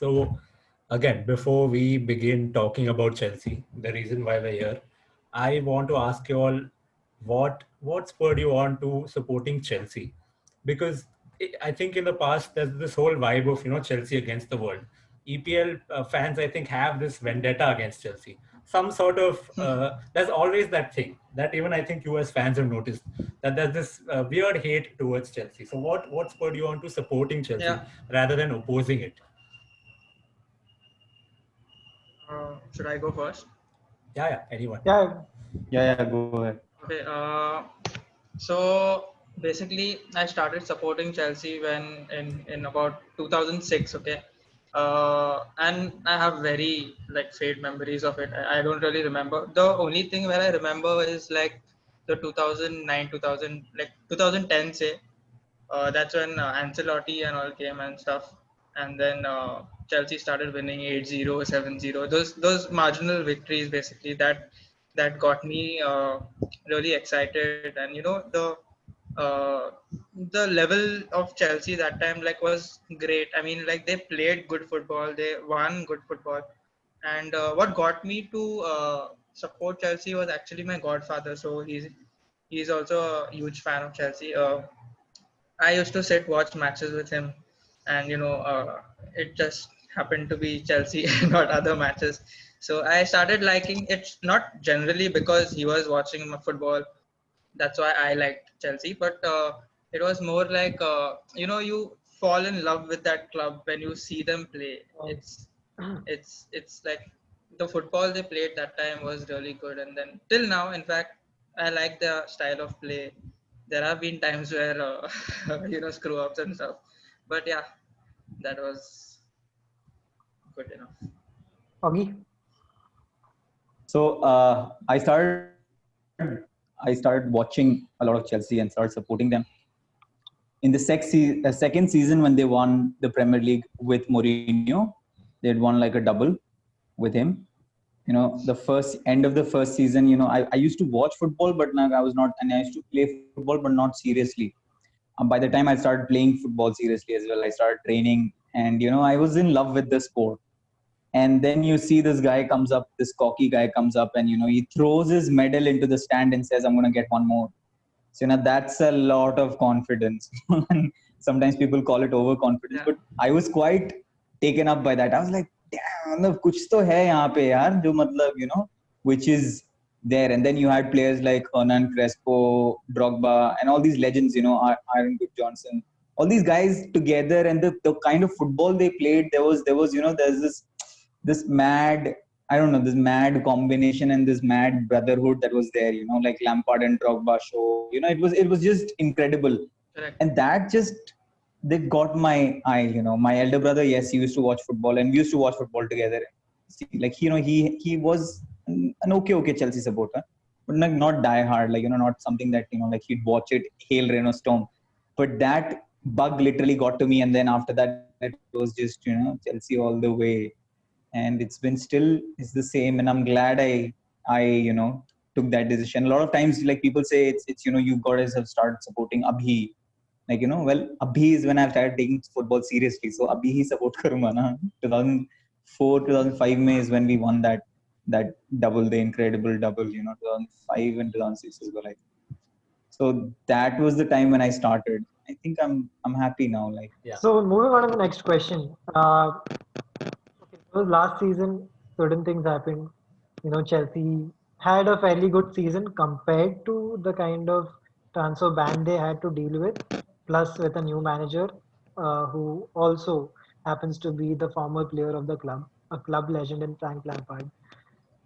So, again, before we begin talking about Chelsea, the reason why we're here, I want to ask you all what spurred you on to supporting Chelsea? Because I think in the past there's this whole vibe of Chelsea against the world. EPL fans, I think, have this vendetta against Chelsea. Some sort of there's always that thing that even I think US fans have noticed that there's this weird hate towards Chelsea. So what spurred you on to supporting Chelsea Yeah. rather than opposing it? Should I go first? Yeah, anyone. Yeah, Yeah, go ahead. Okay. So basically, I started supporting Chelsea when in about 2006. Okay. And I have very like faint memories of it. I don't really remember. The only thing where I remember is like the 2009, 2000, like 2010, say. That's when Ancelotti and all came and stuff. And then Chelsea started winning 8-0, 7-0. Those marginal victories basically that got me really excited. And uh, the level of Chelsea that time like was great. I mean, like they played good football, they won good football. And what got me to support Chelsea was actually my godfather. So he's also a huge fan of Chelsea. I used to sit watch matches with him, and it just happened to be Chelsea, not other matches. So I started liking it, not generally because he was watching my football. That's why I liked Chelsea, but it was more like you fall in love with that club when you see them play. It's like the football they played that time was really good, and then till now, in fact, I like the style of play. There have been times where screw ups and stuff, but yeah, that was good enough. Augie. So I started watching a lot of Chelsea and started supporting them. In the second season, when they won the Premier League with Mourinho, they had won like a double with him. The first end of the first season, I used to watch football, but now I was not, and I used to play football, but not seriously. By the time I started playing football seriously as well, I started training, and I was in love with the sport. And then you see this guy comes up, this cocky guy comes up, and he throws his medal into the stand and says, "I'm going to get one more." So that's a lot of confidence. And sometimes people call it overconfidence, Yeah. but I was quite taken up by that. I was like, damn, मतलब कुछ तो है यहाँ पे यार जो मतलब which is there. And then you had players like Hernan Crespo, Drogba, and all these legends, Iron Good Johnson, all these guys together, and the kind of football they played, there's this mad, I don't know, this mad combination and this mad brotherhood that was there, like Lampard and Drogba show. It was just incredible. Correct. And that just, they got my eye. My elder brother, yes, he used to watch football, and we used to watch football together. See, like he was an okay Chelsea supporter, but not die hard, like not something that like he'd watch it hail rain or storm. But that bug literally got to me, and then after that it was just Chelsea all the way. And it's the same, and I'm glad I took that decision. A lot of times, like, people say it's you guys have started supporting Abhi, like well, Abhi is when I've started taking football seriously, so Abhi hi support karunga na. 2004 2005 May is when we won that double, the incredible double, 2005 and 2006 as well, so that was the time when I started. I think I'm happy now, like. Yeah. So moving on to the next question. So last season, certain things happened. Chelsea had a fairly good season compared to the kind of transfer ban they had to deal with, plus with a new manager who also happens to be the former player of the club, a club legend in Frank Lampard.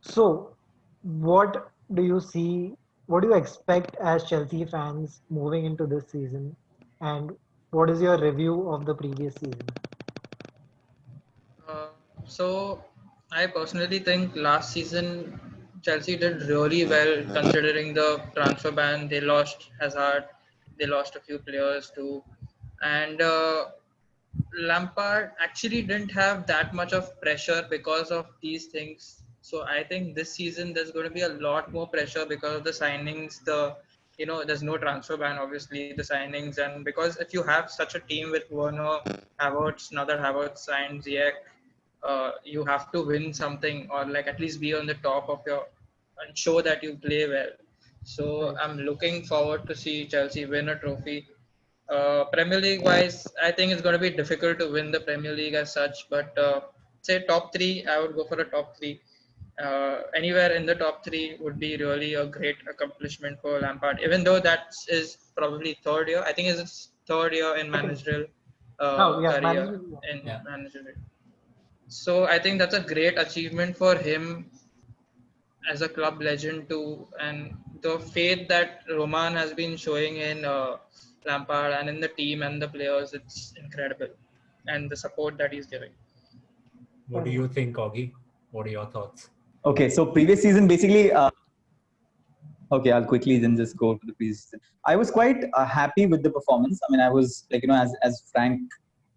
So, what do you see? What do you expect as Chelsea fans moving into this season? And what is your review of the previous season? Uh, so I personally think last season Chelsea did really well considering the transfer ban. They lost Hazard, they lost a few players too, and Lampard actually didn't have that much of pressure because of these things. So I think this season there's going to be a lot more pressure because of the signings. There's no transfer ban, obviously, the signings, and because if you have such a team with Werner, Havertz, another Havertz signed, Ziyech, you have to win something, or like at least be on the top of your and show that you play well. So Right. I'm looking forward to see Chelsea win a trophy. Premier League wise, I think it's going to be difficult to win the Premier League as such, but say top three, I would go for a top three. Anywhere in the top three would be really a great accomplishment for Lampard. Even though that is probably third year, I think it's his third year in Second. managerial Oh yeah, career management. in Yeah. managerial. So I think that's a great achievement for him as a club legend too, and the faith that Roman has been showing in Lampard and in the team and the players, it's incredible, and the support that he's giving. What do you think, Augie? What are your thoughts? Okay, so previous season basically. Okay, I'll quickly then just go to the previous season. I was quite happy with the performance. I mean, I was like, as Frank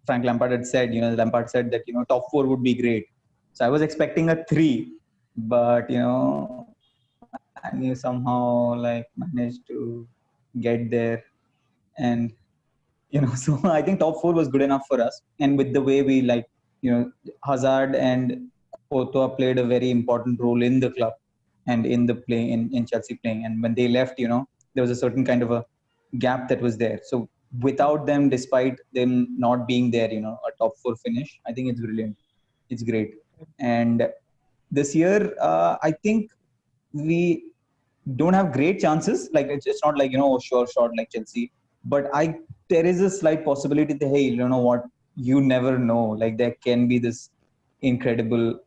Lampard had said, Lampard said that top four would be great. So I was expecting a 3, but I knew somehow like managed to get there, and so I think top 4 was good enough for us. And with the way we Hazard and Courtois played a very important role in the club and in the play in Chelsea playing. And when they left, there was a certain kind of a gap that was there. So without them, despite them not being there, a top 4 finish, I think it's brilliant. It's great. And this year, I think we don't have great chances. Like it's not like sure shot like Chelsea, but there is a slight possibility that hey, what, you never know. Like there can be this incredible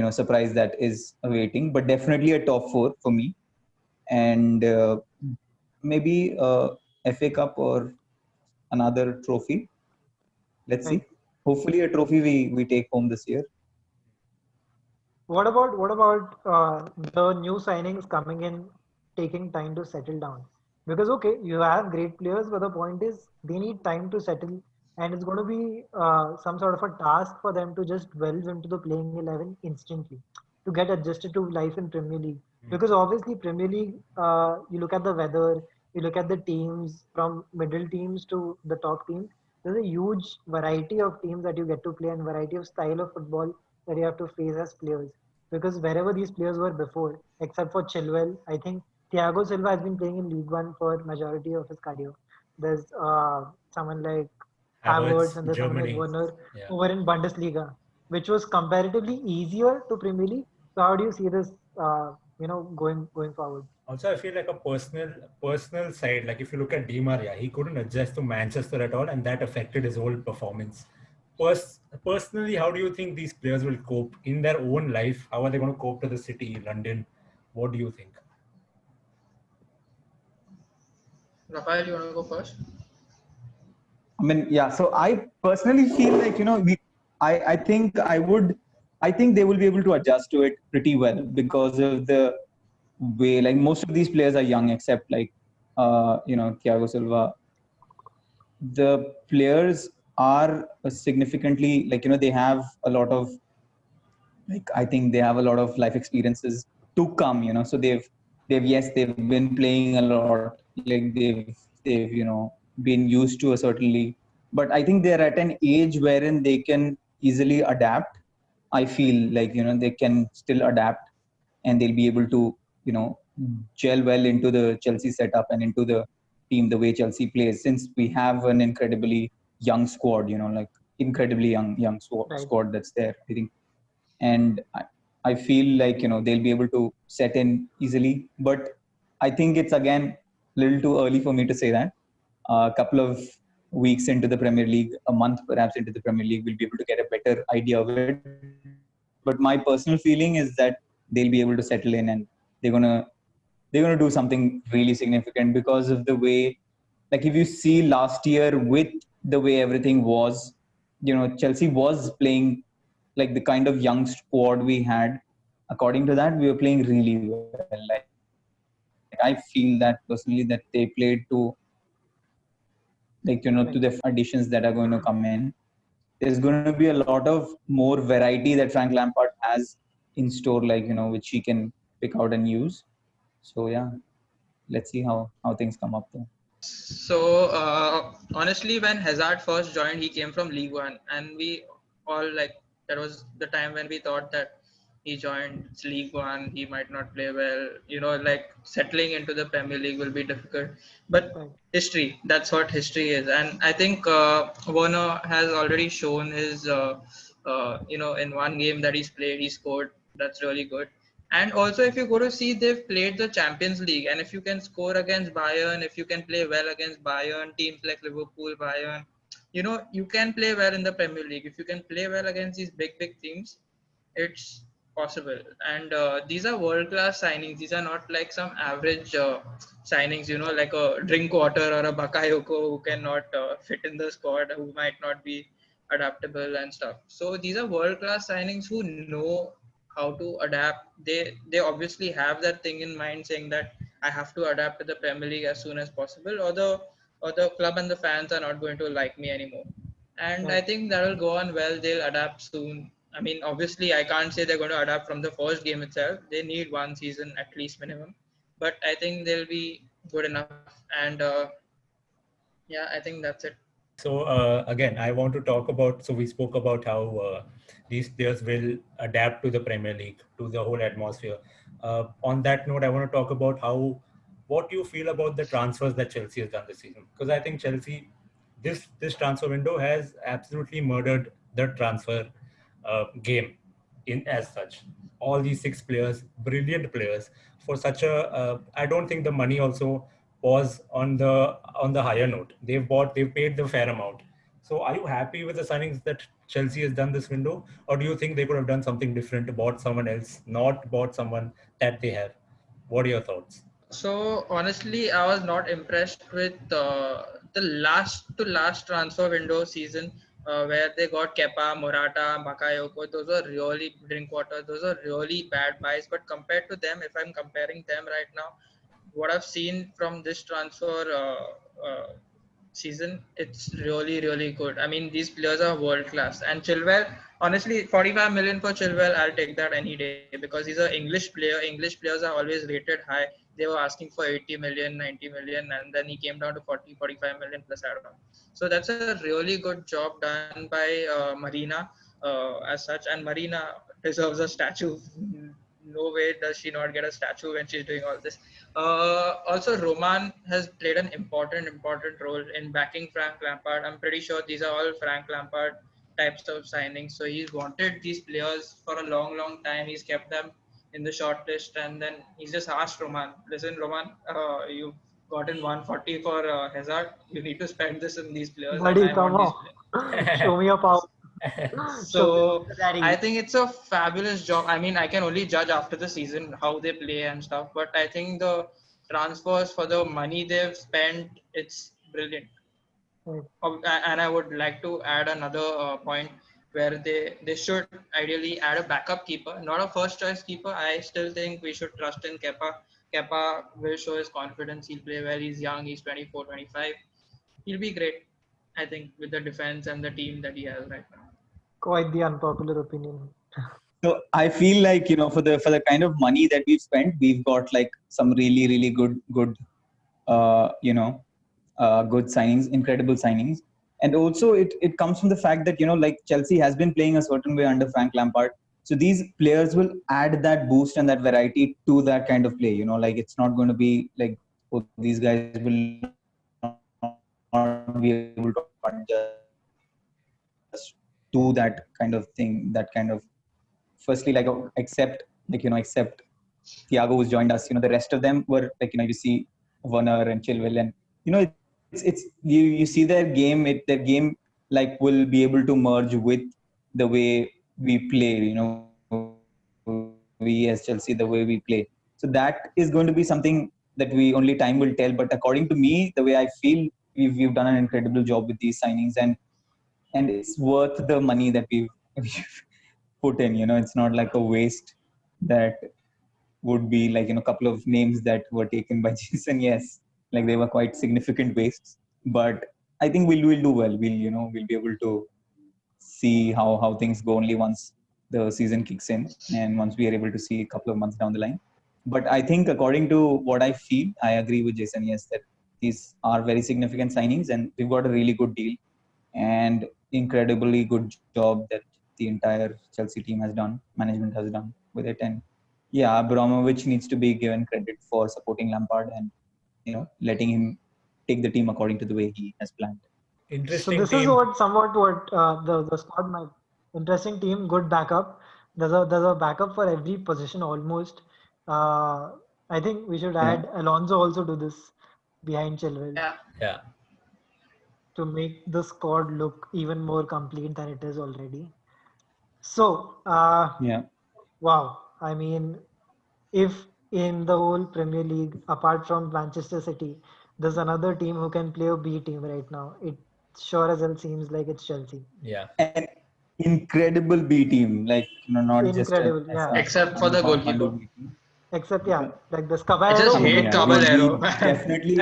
surprise that is awaiting. But definitely a top 4 for me, and maybe FA Cup or another trophy. Let's Right. see. Hopefully, a trophy we take home this year. What about the new signings coming in, taking time to settle down? Because okay, you have great players, but the point is they need time to settle, and it's going to be some sort of a task for them to just delve into the playing 11 instantly, to get adjusted to life in Premier League. Because obviously Premier League, you look at the weather, you look at the teams from middle teams to the top teams. There's a huge variety of teams that you get to play and variety of style of football that you have to face as players. Because wherever these players were before, except for Chilwell, I think Thiago Silva has been playing in League One for majority of his career. There's someone like Havertz Havertz, and there's someone like Germany. Werner Yeah. over in Bundesliga, which was comparatively easier to Premier League. So how do you see this, going forward? Also, I feel like a personal side. Like if you look at Di Maria, he couldn't adjust to Manchester at all, and that affected his whole performance. Personally, how do you think these players will cope in their own life? How are they going to cope to the city, London? What do you think? Rafael, you want to go first? I mean, yeah. So I personally feel like I think I think they will be able to adjust to it pretty well because of the way like most of these players are young, except like Thiago Silva. The players are significantly like they have a lot of like I think they have a lot of life experiences to come. So they've been playing a lot. Like they've been used to a certain league, but I think they're at an age wherein they can easily adapt. I feel like they can still adapt, and they'll be able to gel well into the Chelsea setup and into the team the way Chelsea plays. Since we have an incredibly young squad, like incredibly young Right. squad that's there. I think, and I feel like they'll be able to set in easily. But I think it's again a little too early for me to say that. A couple of weeks into the Premier League, a month perhaps into the Premier League, we'll be able to get a better idea of it. But my personal feeling is that they'll be able to settle in, and they're gonna do something really significant because of the way. Like if you see last year with the way everything was, Chelsea was playing like the kind of young squad we had. According to that, we were playing really well. Like I feel that personally that they played to to the additions that are going to come in. There's going to be a lot of more variety that Frank Lampard has in store, like which he can pick out and use. So yeah, let's see how things come up there. So honestly, when Hazard first joined, he came from League One, and we all like That was the time when we thought that he joined League One, he might not play well. Like settling into the Premier League will be difficult. But Right. history, that's what history is. And I think Werner has already shown his, in one game that he's played, he scored. That's really good. And also, if you go to see, they've played the Champions League. And if you can score against Bayern, if you can play well against Bayern, teams like Liverpool, Bayern, you can play well in the Premier League. If you can play well against these big teams, it's possible. And these are world class signings. These are not like some average signings, like a drink water or a Bakayoko who cannot fit in the squad, who might not be adaptable and stuff. So these are world class signings who know how to adapt. They obviously have that thing in mind, saying that I have to adapt to the Premier League as soon as possible, or the club and the fans are not going to like me anymore. And I Right. think that will go on well. They'll adapt soon. I mean, obviously, I can't say they're going to adapt from the first game itself. They need one season at least minimum, but I think they'll be good enough. And yeah, I think that's it. So again, I want to talk about. So we spoke about how these players will adapt to the Premier League, to the whole atmosphere. On that note, I want to talk about what you feel about the transfers that Chelsea has done this season. Because I think Chelsea, this transfer window has absolutely murdered the transfer game in as such. All these six players, brilliant players, for such a. I don't think the money also was on the higher note. They've paid the fair amount. So are you happy with the signings that Chelsea has done this window, or do you think they could have done something different, bought someone else, not bought someone that they have? What are your thoughts? So honestly, I was not impressed with the last transfer window season where they got Kepa, Morata, Bakayoko. Those are really Drinkwater. Those are really bad buys. But compared to them, if I'm comparing them right now, what I've seen from this transfer season, it's really good. I mean, these players are world class. And Chilwell, honestly, 45 million for Chilwell, I'll take that any day because he's an English player. English players are always rated high. They were asking for 80 million, 90 million, and then he came down to 40, 45 million plus add-on. So that's a really good job done by Marina as such. And Marina deserves a statue. No way does she not get a statue when she's doing all this. Also, Roman has played an important role in backing Frank Lampard. I'm pretty sure these are all Frank Lampard types of signings. So he's wanted these players for a long time. He's kept them in the short list, and then he's just asked Roman, "Listen, Roman, you've gotten 140 for Hazard. You need to spend this in these players, and Buddy, I come want these on. players." Show me your power. Show me So the daddy. I think it's a fabulous job. I mean, I can only judge after the season how they play and stuff, but I think the transfers for the money they've spent, it's brilliant. Right. And I would like to add another point where they should ideally add a backup keeper, not a first choice keeper. I still think we should trust in Kepa. Kepa will show his confidence. He'll play well. He's young. He's 24, 25. He'll be great, I think, with the defense and the team that he has right now. Quite the unpopular opinion. So I feel like, for the kind of money that we've spent, we've got like some really good good signings, incredible signings. And also it comes from the fact that, like Chelsea has been playing a certain way under Frank Lampard. So these players will add that boost and that variety to that kind of play. Like it's not going to be like, oh, these guys will not be able to just do that kind of thing, that kind of, firstly, like, except Thiago who's joined us. The rest of them were like, you see Werner and Chilwell, and it's you see their game. Their game like will be able to merge with the way we play. We as Chelsea, the way we play. So that is going to be something that we only time will tell. But according to me, the way I feel, we've done an incredible job with these signings, and it's worth the money that we've put in. It's not like a waste that would be like, a couple of names that were taken by Jason. Yes, like they were quite significant wastes, but I think we'll do well. We'll be able to see how things go only once the season kicks in and once we are able to see a couple of months down the line. But I think according to what I feel, I agree with Jason. Yes, that these are very significant signings and we've got a really good deal and incredibly good job that the entire Chelsea team has done, management has done with it. And yeah, Abramovich needs to be given credit for supporting Lampard and letting him take the team according to the way he has planned. So Interesting this is team. what somewhat what the squad might interesting team, good backup. There's a backup for every position almost. Uh, I think we should Yeah. add Alonso also to this behind Chilwell Yeah. Yeah. to make the squad look even more complete than it is already. So, Yeah. wow. I mean, if in the whole Premier League, apart from Manchester City, there's another team who can play a B team right now, it sure as hell seems like it's Chelsea. Yeah. An incredible B team, like not just Incredible, as yeah. a Except for the Mandu goalkeeper. B team. Except, yeah, Because, like this I just I Caballero, mean, hate yeah, Caballero, we man. definitely.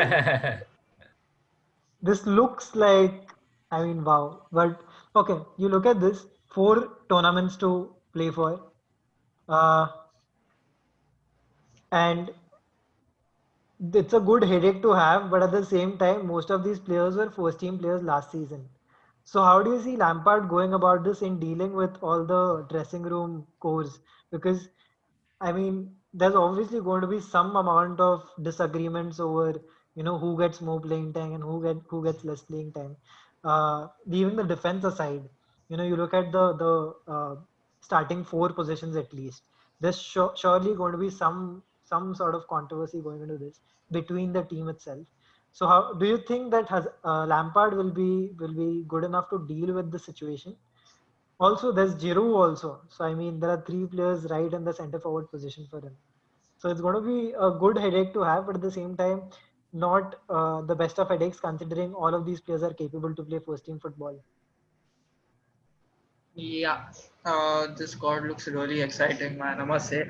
this looks like, I mean, wow. But okay, you look at this, 4 tournaments to play for, uh, and it's a good headache to have, but at the same time, most of these players were first team players last season. So how do you see Lampard going about this in dealing with all the dressing room cores? Because I mean, there's obviously going to be some amount of disagreements over, who gets more playing time and who gets less playing time. Leaving the defense aside, you look at the starting 4 positions at least. There's surely going to be some sort of controversy going into this between the team itself. So how do you think that has Lampard will be good enough to deal with the situation? Also, there's Giroud also. So I mean, there are 3 players right in the center forward position for him. So it's going to be a good headache to have, but at the same time, not the best of headaches considering all of these players are capable to play first team football. Yeah, this squad looks really exciting, man. I must say.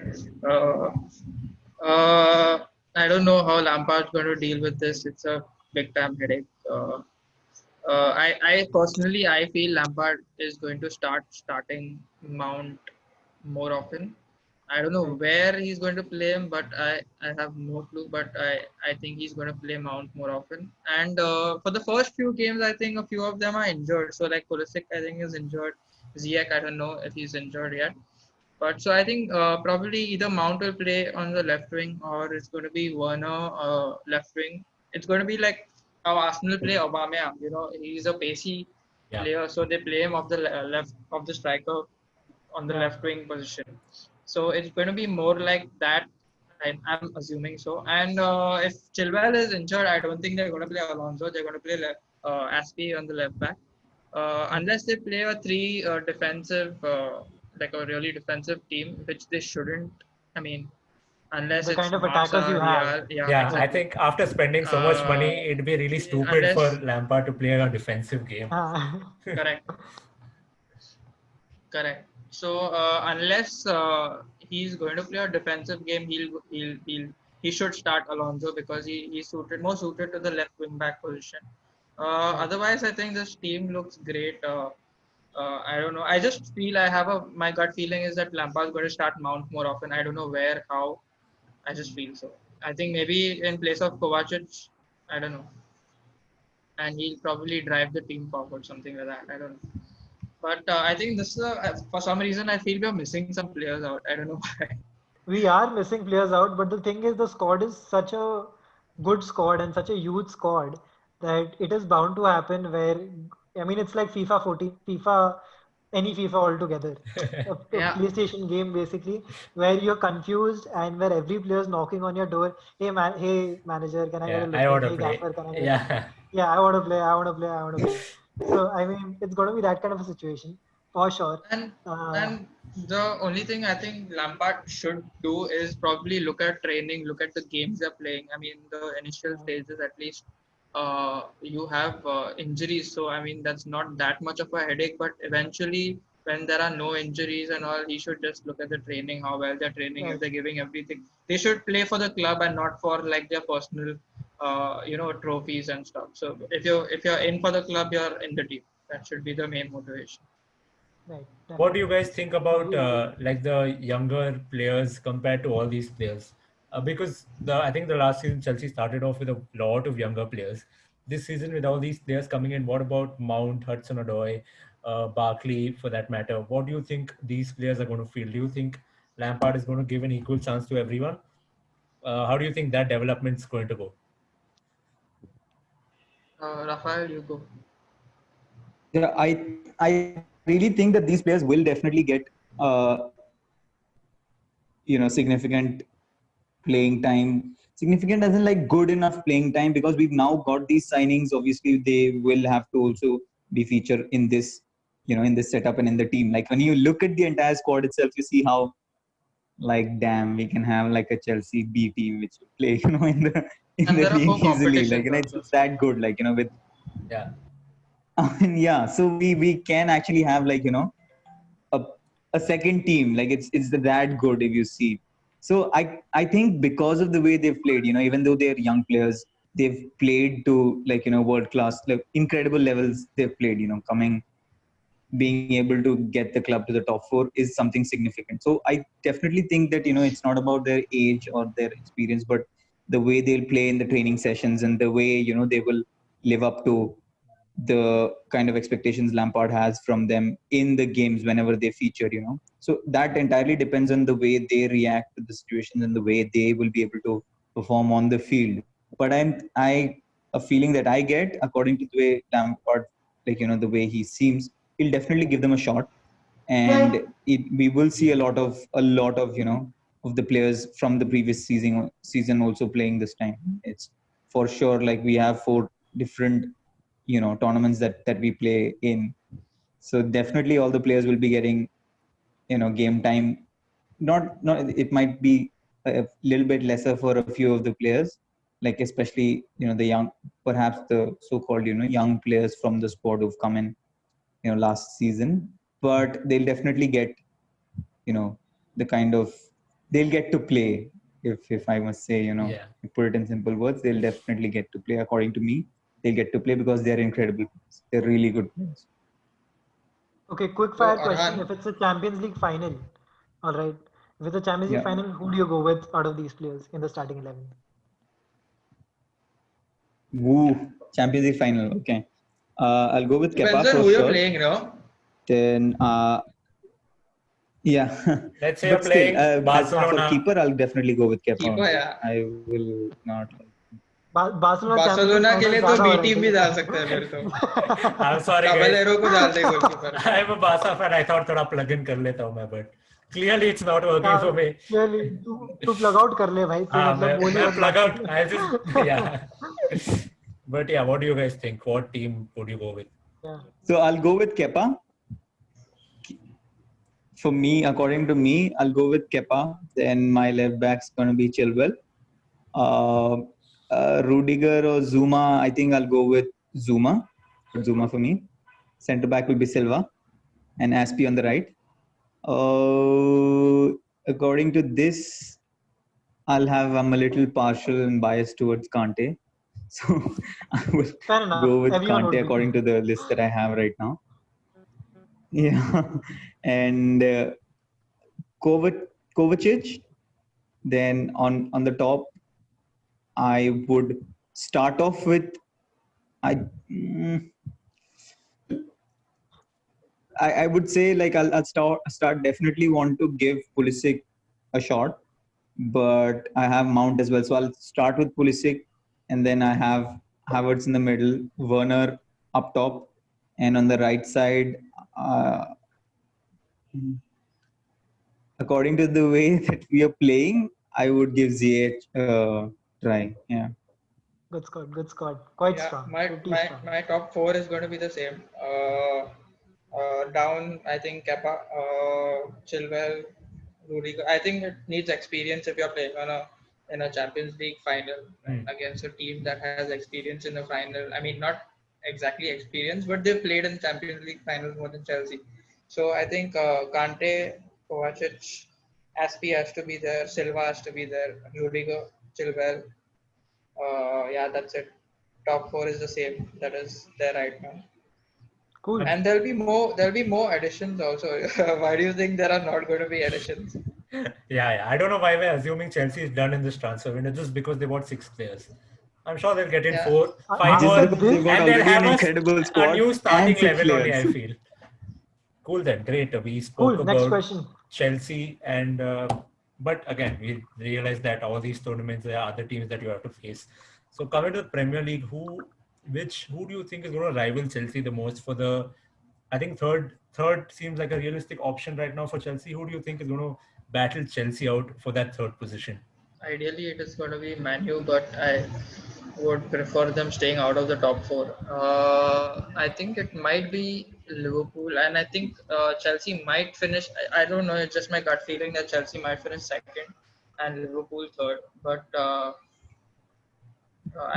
Uh, I don't know how Lampard's going to deal with this. It's a big time headache. I personally, I feel Lampard is going to starting Mount more often. I don't know Right. where he's going to play him, but I have no clue. But I think he's going to play Mount more often. And for the first few games, I think a few of them are injured. So like Pulisic, I think is injured. Ziyech, I don't know if he's injured yet. But so I think probably either Mount will play on the left wing or it's going to be Werner left wing. It's going to be like how Arsenal play Aubameyang. He's a pacey Yeah. player, so they play him off the left of the striker on the Yeah. left wing position. So it's going to be more like that. I'm assuming so. And if Chilwell is injured, I don't think they're going to play Alonso. They're going to play Aspi on the left back. Unless they play a three defensive, like a really defensive team, which they shouldn't. I mean, unless The it's kind of attackers you Barca, have. Real, yeah, Yeah, I exactly. think after spending so much money, it'd be really stupid for Unless Lampard to play a defensive game. correct, correct. So unless he's going to play a defensive game, he should start Alonso because he's more suited to the left wing back position. Otherwise, I think this team looks great. I don't know. I just feel my gut feeling is that Lampard's going to start Mount more often. I don't know where, how. I just feel so. I think maybe in place of Kovacic, I don't know, and he'll probably drive the team forward, something like that. I don't know. But I think this is for some reason I feel we're missing some players out. I don't know why. We are missing players out, but the thing is, the squad is such a good squad and such a huge squad that it is bound to happen where, I mean, it's like FIFA 14, any FIFA altogether. A Yeah, PlayStation game basically, where you're confused and where every player is knocking on your door. Hey man, hey manager, can I get a Yeah, look I in? want to Hey play. gaffer, can I get a look in? Yeah. Yeah, I want to play, I want to play, I want to play. So I mean, it's going to be that kind of a situation for sure. and Uh, and the only thing I think Lampard should do is probably look at training, look at the games they're playing. I mean, the initial stages at least, you have injuries, so I mean that's not that much of a headache. But eventually, when there are no injuries and all, he should just look at the training, how well they're training, if right. they're giving everything. They should play for the club and not for like their personal, trophies and stuff. So if you're in for the club, you're in the team. That should be the main motivation. Right, What do you definitely. guys think about Agree with you. like the younger players compared to all these players? Because I think the last season Chelsea started off with a lot of younger players. This season with all these players coming in, what about Mount, Hudson-Odoi? Barkley for that matter. What do you think these players are going to feel? Do you think Lampard is going to give an equal chance to everyone? How do you think that development is going to go? Rafael, you go. Yeah, I really think that these players will definitely get significant playing time. Significant as in like good enough playing time, because we've now got these signings. Obviously, they will have to also be featured in this, in this setup and in the team. Like when you look at the entire squad itself, you see how, like, damn, we can have like a Chelsea B team which will play, in the And there are 4 league easily. Like, competitions it's that good. Like, with Yeah. yeah. So we can actually have, like, a a second team. Like it's that good if you see. So I think because of the way they've played, even though they're young players, they've played to, like, world class, like incredible levels. They've played, being able to get the club to the top 4 is something significant. So I definitely think that, it's not about their age or their experience, but the way they'll play in the training sessions and the way, they will live up to the kind of expectations Lampard has from them in the games whenever they feature, So that entirely depends on the way they react to the situations and the way they will be able to perform on the field. But a feeling that I get, according to the way Lampard, like, the way he seems, he'll definitely give them a shot. And we will see a lot of, of the players from the previous season also playing this time. It's for sure, like, we have 4 different, tournaments that we play in. So definitely all the players will be getting, game time. Not, it might be a little bit lesser for a few of the players, like especially, the young, perhaps the so-called, young players from the squad who've come in, last season. But they'll definitely get, the kind of, they'll get to play. If I must say, Yeah. put it in simple words, they'll definitely get to play. According to me, they'll get to play because they're incredible players. They're really good players. Okay, quick So, fire question. Arhan, If it's a Champions League final, all right. If it's a Champions League Yeah. final, who do you go with out of these players in the starting 11? Woo! Champions League final. Okay. I'll go with depends Kepa on for who you're sure. playing, Then, yeah. Let's say you're But still, playing as for Barcelona. keeper, I'll definitely go with Kepa. Keeper, yeah. I will not. Barcelona Barcelona के लिए तो ज्यादा B हो रहा है team भी क्या? डाल सकते हैं फिर तो I'm sorry, guys. Caballero को डाल दे goalkeeper I'm a Barca fan. I thought थोड़ा plug in कर लेता हूँ मैं, but clearly it's not working for me. Clearly, तू plug out कर ले भाई, तू हाँ, मतलब बोल ही मैं मत plug बात। out. I just yeah. But yeah, what do you guys think? What team would you go with? Yeah. So I'll go with Kepa. For me, according to me, I'll go with Kepa. Then my left back's gonna be Chilwell. Rudiger or Zuma, I think I'll go with Zuma. Zuma for me. Centre back will be Silva, and Aspi on the right. According to this, I'm a little partial and biased towards Kante. So I will Fair enough. go with Everyone would Kante be. according to the list that I have right now. Yeah. And Kovacic. Then on the top, I would start off with I would say, like, I'll start definitely want to give Pulisic a shot, but I have Mount as well. So I'll start with Pulisic, and then I have Havertz in the middle, Werner up top, and on the right side, according to the way that we are playing, I would give Ziyech a try. Yeah. Good squad, good squad. Quite yeah, strong. my, Pretty my, strong. my top 4 is going to be the same. Down, I think Kepa, Chilwell, Rudiger. I think it needs experience if you're playing in a Champions League final against a team that has experience in the final. I mean, not exactly experience, but they've played in Champions League finals more than Chelsea. So I think Kante, Kovacic, Aspi has to be there, Silva has to be there, Rudiger, Chilwell. Yeah, that's it. Top 4 is the same. That is there right now. Cool. And there'll be more additions also. Why do you think there are not going to be additions? Yeah. I don't know why we're assuming Chelsea is done in this transfer window just because they bought 6 players. I'm sure they'll get in Yeah. 4, 5 Just more, because they've got and they'll already an have incredible a squad new starting and 6 level only, players. I feel. Cool then, great. We spoke Cool. Next about question. Chelsea and but again we realized that all these tournaments there are other teams that you have to face. So coming to the Premier League, who do you think is going to rival Chelsea the most for the? I think third seems like a realistic option right now for Chelsea. Who do you think is going to battle Chelsea out for that third position? Ideally, it is going to be Manu, but I would prefer them staying out of the top four. I think it might be Liverpool, and I think Chelsea might finish. I don't know. It's just my gut feeling that Chelsea might finish second and Liverpool third. But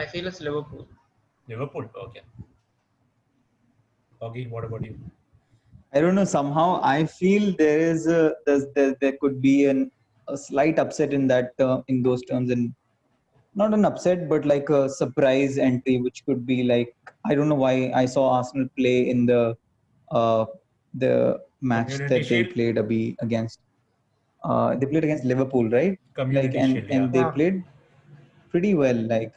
I feel it's Liverpool. Liverpool. Okay. Augie, what about you? I don't know. Somehow I feel there could be a slight upset in that in those terms, and not an upset, but like a surprise entry, which could be like, I don't know why I saw Arsenal play in uh, the match Community that they Shield? played against. They played against Liverpool, right? Like, Community Shield, yeah. and they Yeah. played pretty well. Like,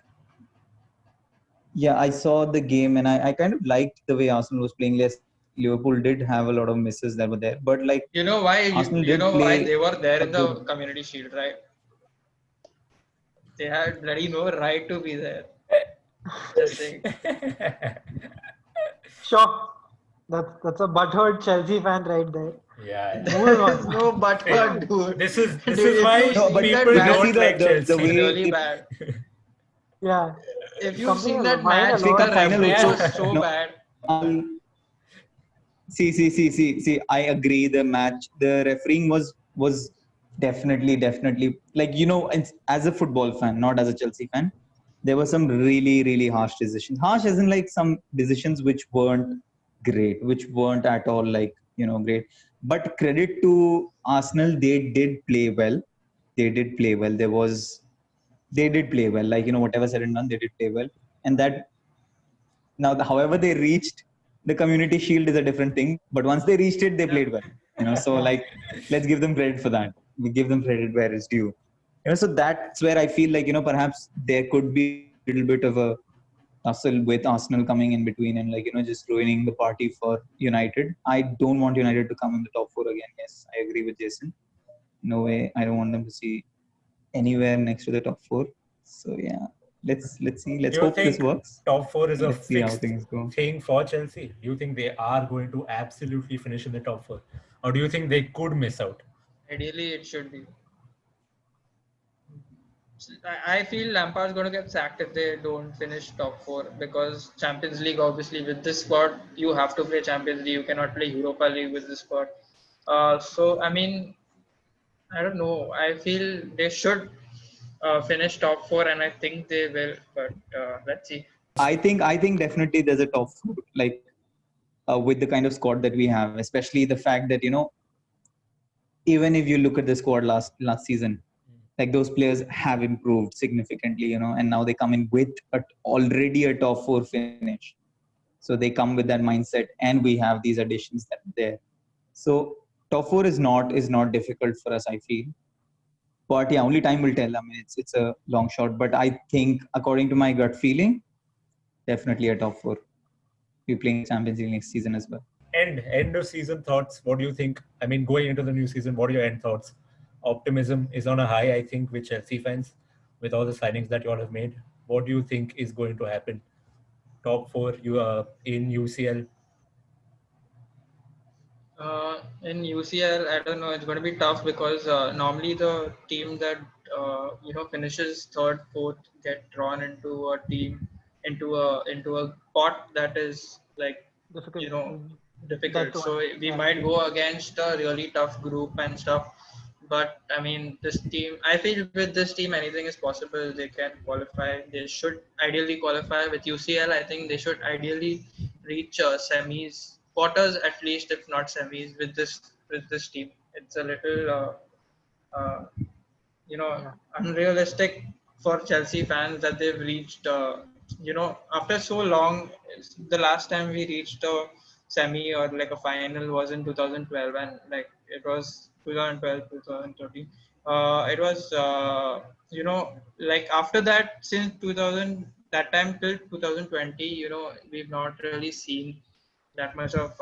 yeah, I saw the game, and I kind of liked the way Arsenal was playing. Yes, Liverpool did have a lot of misses that were there, but like You know why? Arsenal You did know why play they were there a in the good. Community Shield, right? They had bloody no right to be there. Just saying. Sure. That's a butthurt Chelsea fan right there. Yeah. Moving on. There's no but Hey, dude. this is Dude, why if you've No, seen but that people did you match, see don't like the Chelsea. way it's really they bad. Yeah. If you've Something seen like that mine match, FA the Cup alone. final referees also? were so No, bad. I'll see. I agree. The match, the refereeing was definitely like, as a football fan, not as a Chelsea fan, there were some really harsh decisions. Harsh as in like some decisions which weren't great, which weren't at all like great. But credit to Arsenal, they did play well. They did play well. They did play well. Like, whatever said and done, they did play well. And that now, however they reached the Community Shield is a different thing. But once they reached it, they played well. So Yeah. like, let's give them credit for that. We give them credit where it's due. So that's where I feel like, perhaps there could be a little bit of a tussle with Arsenal coming in between and like, just ruining the party for United. I don't want United to come in the top four again. Yes, I agree with Jason. No way. I don't want them to see anywhere next to the top four. So yeah, let's see. Let's Do you hope this think works. top four is a Let's see how fixed things go. thing for Chelsea? Do you think they are going to absolutely finish in the top four? Or do you think they could miss out? Ideally, it should be. I feel Lampard's going to get sacked if they don't finish top four, because Champions League, obviously, with this squad, you have to play Champions League. You cannot play Europa League with this squad. So, I mean, I don't know. I feel they should finish top four, and I think they will. But let's see. I think definitely there's a top four, like with the kind of squad that we have, especially the fact that even if you look at the squad last season, like those players have improved significantly, and now they come in with already a top four finish. So they come with that mindset, and we have these additions that are there. So top four is not difficult for us, I feel. But yeah, only time will tell. I mean, it's a long shot, but I think according to my gut feeling, definitely a top four. We're playing Champions League next season as well. End of season thoughts. What do you think? I mean, going into the new season, what are your end thoughts? Optimism is on a high, I think, with Chelsea fans, with all the signings that you all have made. What do you think is going to happen? Top four, you are in UCL. In UCL, I don't know. It's going to be tough because normally the team that finishes third, fourth get drawn into a team into a pot that is like Difficult. you know That difficult. one. So we Yeah. might go against a really tough group and stuff. But I mean, this team. I feel with this team, anything is possible. They can qualify. They should ideally qualify. With UCL, I think they should ideally reach semis, quarters at least, if not semis. With this team, it's a little uh, Yeah. unrealistic for Chelsea fans that they've reached. After so long, the last time we reached a semi or like a final was in 2012, and like it was 2012, 2013. It was like after that, since 2000, that time till 2020, we've not really seen that much of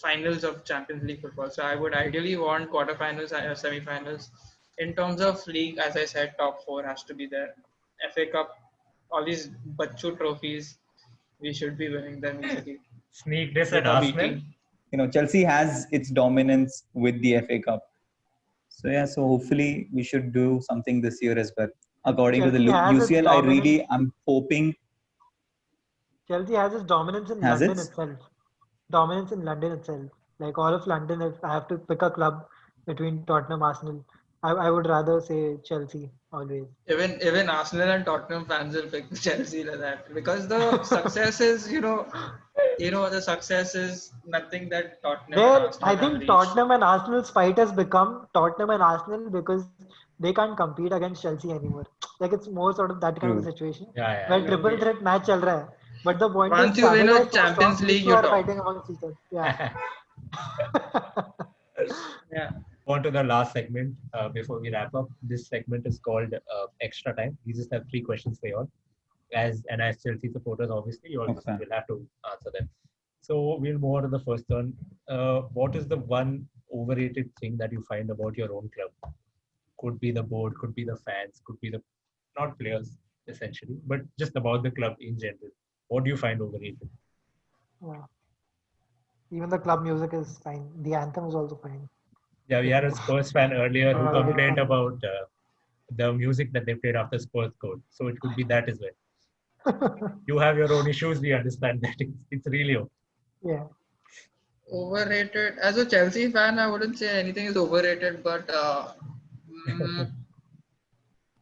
finals of Champions League football. So I would ideally want quarterfinals, semi-finals. In terms of league, as I said, top four has to be there. FA Cup, all these Bachu trophies, we should be winning them easily Sneak this with at our B Arsenal. team. Chelsea has its dominance with the FA Cup. So yeah, so hopefully we should do something this year as well. According to the Chelsea has its UCL, I'm hoping. Chelsea has its dominance in Has London it? itself. Dominance in London itself. Like all of London, if I have to pick a club between Tottenham, Arsenal, I would rather say Chelsea always. Even Arsenal and Tottenham fans will pick Chelsea like that because the success is the success is nothing that Tottenham and There, I Arsenal have think reached. Tottenham and Arsenal's fight has become Tottenham and Arsenal because they can't compete against Chelsea anymore. Like it's more sort of that kind of True. situation Yeah, where yeah. triple threat match chal raha hai. But the point Once is, you win Canada a is so Champions strong, League, these two you are talk. fighting amongst each other. Yeah. Yeah. On to the last segment before we wrap up. This segment is called Extra Time. We just have 3 questions for you all. As Chelsea supporters, obviously, you all Okay. will have to answer them. So we'll move on to the first one. What is the one overrated thing that you find about your own club? Could be the board, could be the fans, could be the not players essentially, but just about the club in general. What do you find overrated? Yeah. Even the club music is fine. The anthem is also fine. Yeah, we had a Spurs fan earlier who Big complained fan. about the music that they played after Spurs scored. So it could be that as well. You have your own issues. We understand that. It's really okay. Yeah. Overrated. As a Chelsea fan, I wouldn't say anything is overrated, but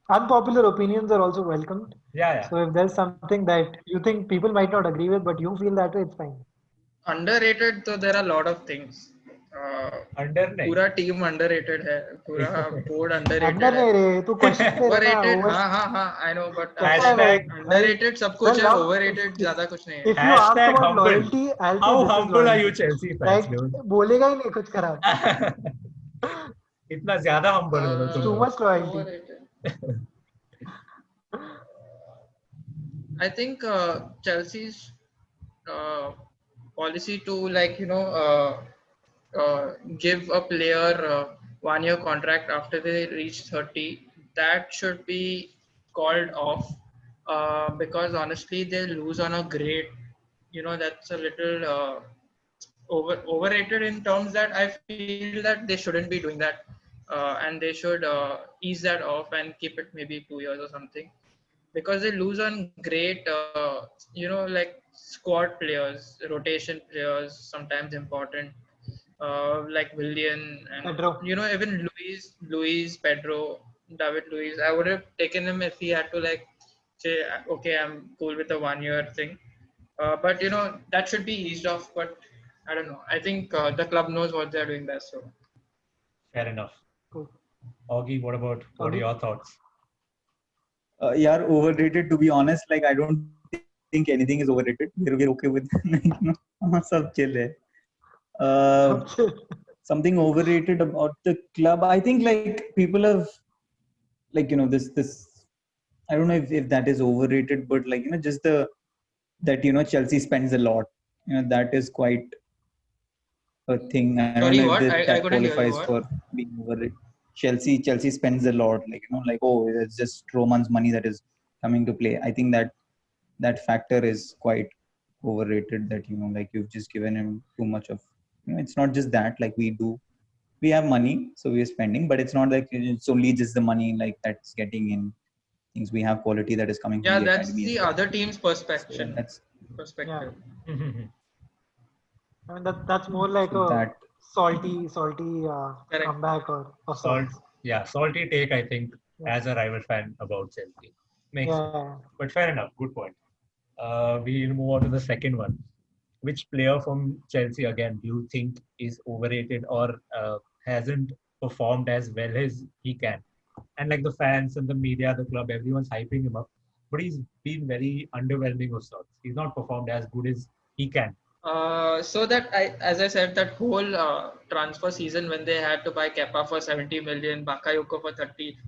Unpopular opinions are also welcomed. Yeah. So if there's something that you think people might not agree with, but you feel that way, it's fine. underrated. So there are a lot of things. Under नहीं. पूरा team underrated है, पूरा board अंदर underrated नहीं है. रे तू question ले रहा Overrated, है हाँ, I know, but कैसा है Hashtag- भाई underrated सब कुछ है, Well, overrated ज़्यादा कुछ नहीं है. if you ask Hashtag about humble. loyalty, I'll say How this is humble are you, loyalty. Chelsea fans, Like dude? बोलेगा ही नहीं कुछ खराब. इतना ज्यादा humble हो तुम Too लोग. much loyalty. Overrated. I think Chelsea's policy to give a player 1-year contract after they reach 30, that should be called off because honestly they lose on a grade. That's a little overrated in terms that I feel that they shouldn't be doing that and they should ease that off and keep it maybe 2 years or something because they lose on great like squad players, rotation players, sometimes important like Willian and Pedro. Even Luis, Pedro, David Luis. I would have taken him if he had to like say okay, I'm cool with the 1-year thing. But that should be eased off. But I don't know. I think the club knows what they're doing best. So Fair enough. Cool. Augie, what are Augie? your thoughts? Yeah, overrated to be honest. Like I don't think anything is overrated. We're okay with सब chill है. Something overrated about the club. I think like people have like this. I don't know if that is overrated, but like just that Chelsea spends a lot. That is quite a thing. I don't Sorry, know what? if I that couldn't hear you, qualifies what? for being overrated. Chelsea spends a lot, like oh, it's just Roman's money that is coming to play. I think that factor is quite overrated. That like you've just given him too much of. It's not just that. Like we have money, so we are spending, but it's not like it's only just the money like that's getting in. Things we have quality that is coming. Yeah, from the that's academy the as well. other team's perspective. So that's Perspective. I mean that's more like so a that salty Correct. comeback or Salt, sorts. salty take, I think, Yeah. as a rival fan about Chelsea. Makes sense. Yeah. But fair enough, good point. We'll move on to the second one. Which player from Chelsea, again, do you think is overrated or hasn't performed as well as he can? And like the fans and the media, the club, everyone's hyping him up. But he's been very underwhelming of sorts. He's not performed as good as he can. So that as I said, that whole transfer season when they had to buy Kepa for 70 million, Bakayoko for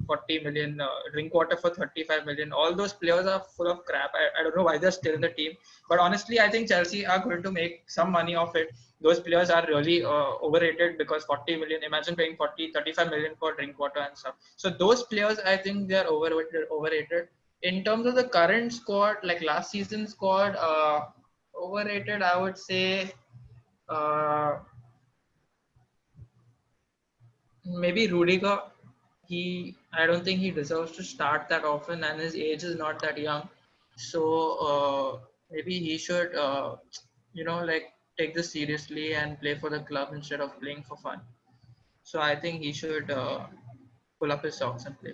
40 million, Drinkwater for 35 million, all those players are full of crap. I don't know why they're still in the team. But honestly, I think Chelsea are going to make some money off it those players are really overrated because 40 million. Imagine paying 40, 35 million for Drinkwater and stuff. So those players, I think they are overrated. In terms of the current squad, like last season's squad, overrated, I would say uh, maybe Rudiger. I don't think he deserves to start that often, and his age is not that young. So maybe he should, like take this seriously and play for the club instead of playing for fun. So I think he should pull up his socks and play.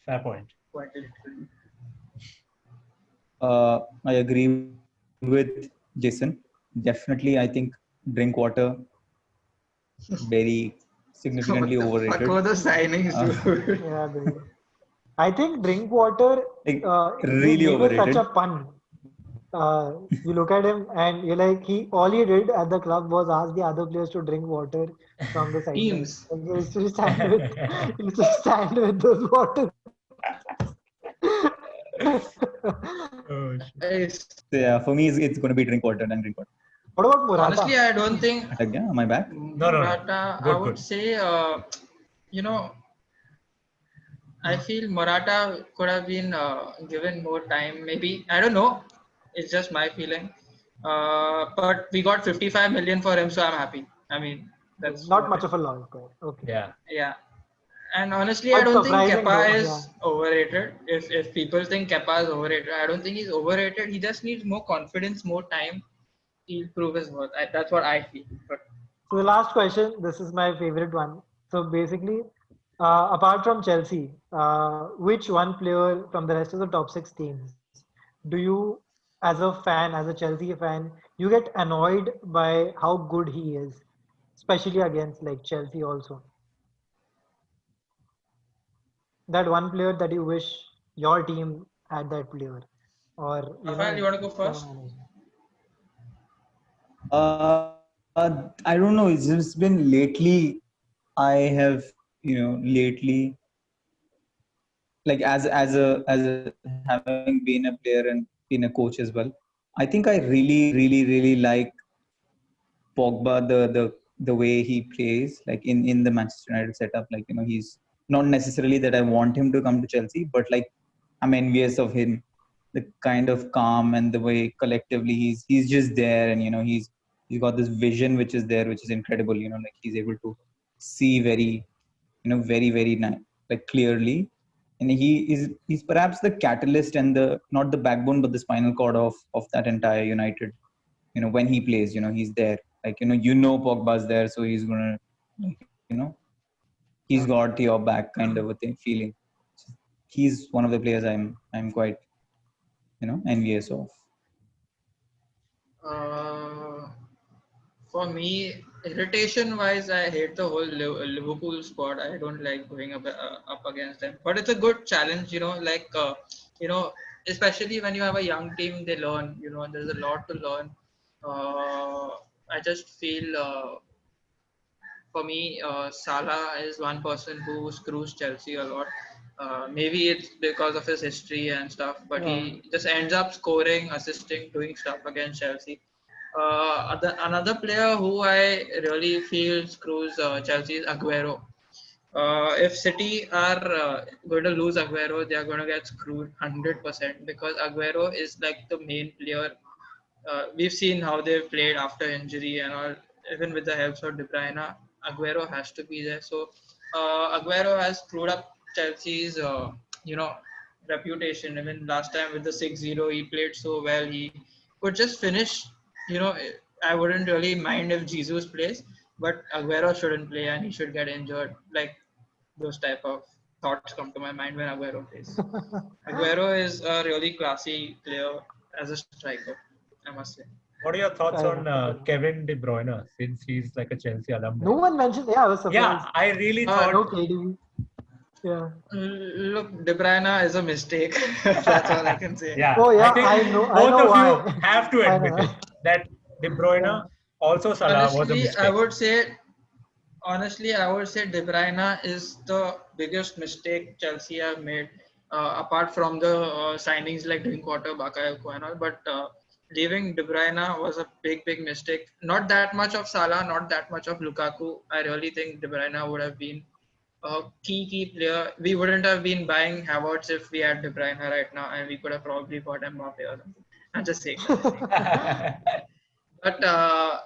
Fair point. Quite literally. I agree with Jason. Definitely, I think Drinkwater very significantly What the fuck overrated. were the signings, dude? Yeah, dude. I think Drinkwater Like, his really name is such overrated. a pun. You look at him and you're like, all he did at the club was ask the other players to drink water from the sideline. Teams. Like, he used to he used to stand with those water. Oh, shit. It's- So yeah, for me, it's going to be Drinkwater and Drinkwater. What about Morata? honestly, I don't think Again, am I back? No. Morata, Good, I would good. say, I feel Morata could have been given more time. Maybe, I don't know. It's just my feeling. But we got 55 million for him, so I'm happy. I mean, that's Not what much it- of a long call. Okay. Yeah. Yeah. And honestly, I Quite don't think surprising Kepa though, is yeah. overrated. If people think Kepa is overrated, I don't think he's overrated. He just needs more confidence, more time. He'll prove his worth. That's what I feel. But So the last question, this is my favorite one. So basically, apart from Chelsea, which one player from the rest of the top six teams do you, as a fan, as a Chelsea fan, you get annoyed by how good he is, especially against like Chelsea also? That one player that you wish your team had that player, or Rafael, you want to go first? I don't know. It's just been lately. I have, lately, like as a having been a player and been a coach as well. I think I really like Pogba, the way he plays, like in the Manchester United setup. Like, he's not necessarily that I want him to come to Chelsea, but like I'm envious of him, the kind of calm and the way collectively he's just there, and he's got this vision which is there, which is incredible. Like he's able to see very, very like clearly, and he's perhaps the catalyst and the not the backbone but the spinal cord of that entire United. When he plays, he's there. Like, Pogba's there, so he's gonna, like, he's got your back kind of a thing, feeling. He's one of the players I'm quite, envious of. Uh, for me, irritation wise, I hate the whole Liverpool squad. I don't like going up against them. But it's a good challenge, especially when you have a young team, they learn. There's a lot to learn. I just feel for me, Salah is one person who screws Chelsea a lot. Maybe it's because of his history and stuff, but he just ends up scoring, assisting, doing stuff against Chelsea. Another player who I really feel screws Chelsea is Aguero. If City are going to lose Aguero, they are going to get screwed 100% because Aguero is like the main player. We've seen how they've played after injury and all. Even with the help of De Bruyne, Aguero has to be there. So Aguero has screwed up Chelsea's, reputation. Even last time with the 6-0, he played so well. He could just finish. I wouldn't really mind if Jesus plays, but Aguero shouldn't play and he should get injured. Like those type of thoughts come to my mind when Aguero plays. Aguero is a really classy player as a striker, I must say. What are your thoughts Fair on enough. Kevin De Bruyne, since he's like a Chelsea alumni? No one mentioned. Yeah, I was surprised. Yeah, I really Uh, thought. No KDB. Yeah. Look, De Bruyne is a mistake. That's all I can say. Yeah, Oh yeah, I think I know both of why. you have to I admit know. it that De Bruyne, Yeah. also Salah, was a Honestly, mistake. I would say De Bruyne is the biggest mistake Chelsea have made, apart from the signings like Drinkwater, Bakayoko and all. But leaving De Bruyne was a big mistake. Not that much of Salah, not that much of Lukaku. I really think De Bruyne would have been a key player. We wouldn't have been buying Havertz if we had De Bruyne right now, and we could have probably bought Mbappe or something. I'm just saying. But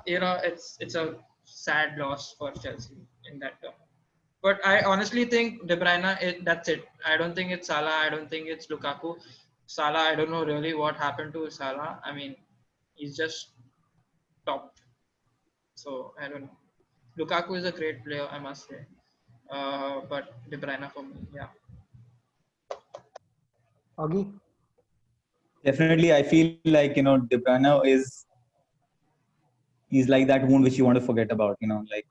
it's a sad loss for Chelsea in that term. But I honestly think De Bruyne, that's it. I don't think it's Salah. I don't think it's Lukaku. Salah, I don't know really what happened to Salah. I mean, he's just stopped. So I don't know. Lukaku is a great player, I must say. But De Bruyne for me, yeah. Augie? Definitely, I feel like De Bruyne he's like that wound which you want to forget about. Like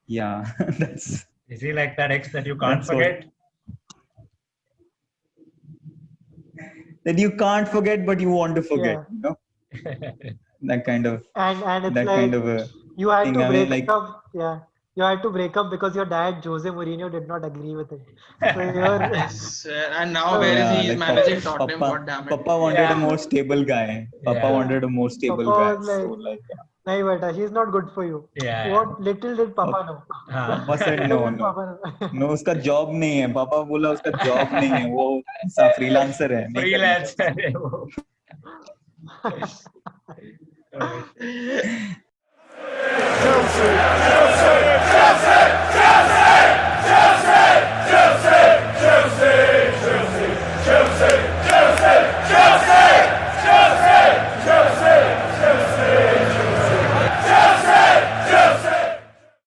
yeah, that's Is he like that ex that you can't That's what- forget? that you can't forget, but you want to forget. That kind of And it's that like kind of a you had thing. to I mean, break like up. Yeah, you had to break up because your dad Jose Mourinho did not agree with it. So you're Yes, and now where is yeah, he? He's like managing Tottenham. Papa, God damn it. Papa wanted Yeah. a more stable guy. Papa Yeah. wanted a more stable Papa guy. was So like, like, nahi beta, she's not good for you. Yeah. What little did Papa know? हाँ. Papa said Little no, did no. Papa know. No, उसका job नहीं है. पापा बोला उसका job नहीं है. वो ऐसा फ्रीलांसर है. नहीं करना Freelancer है वो. Oh, shit. Chelsea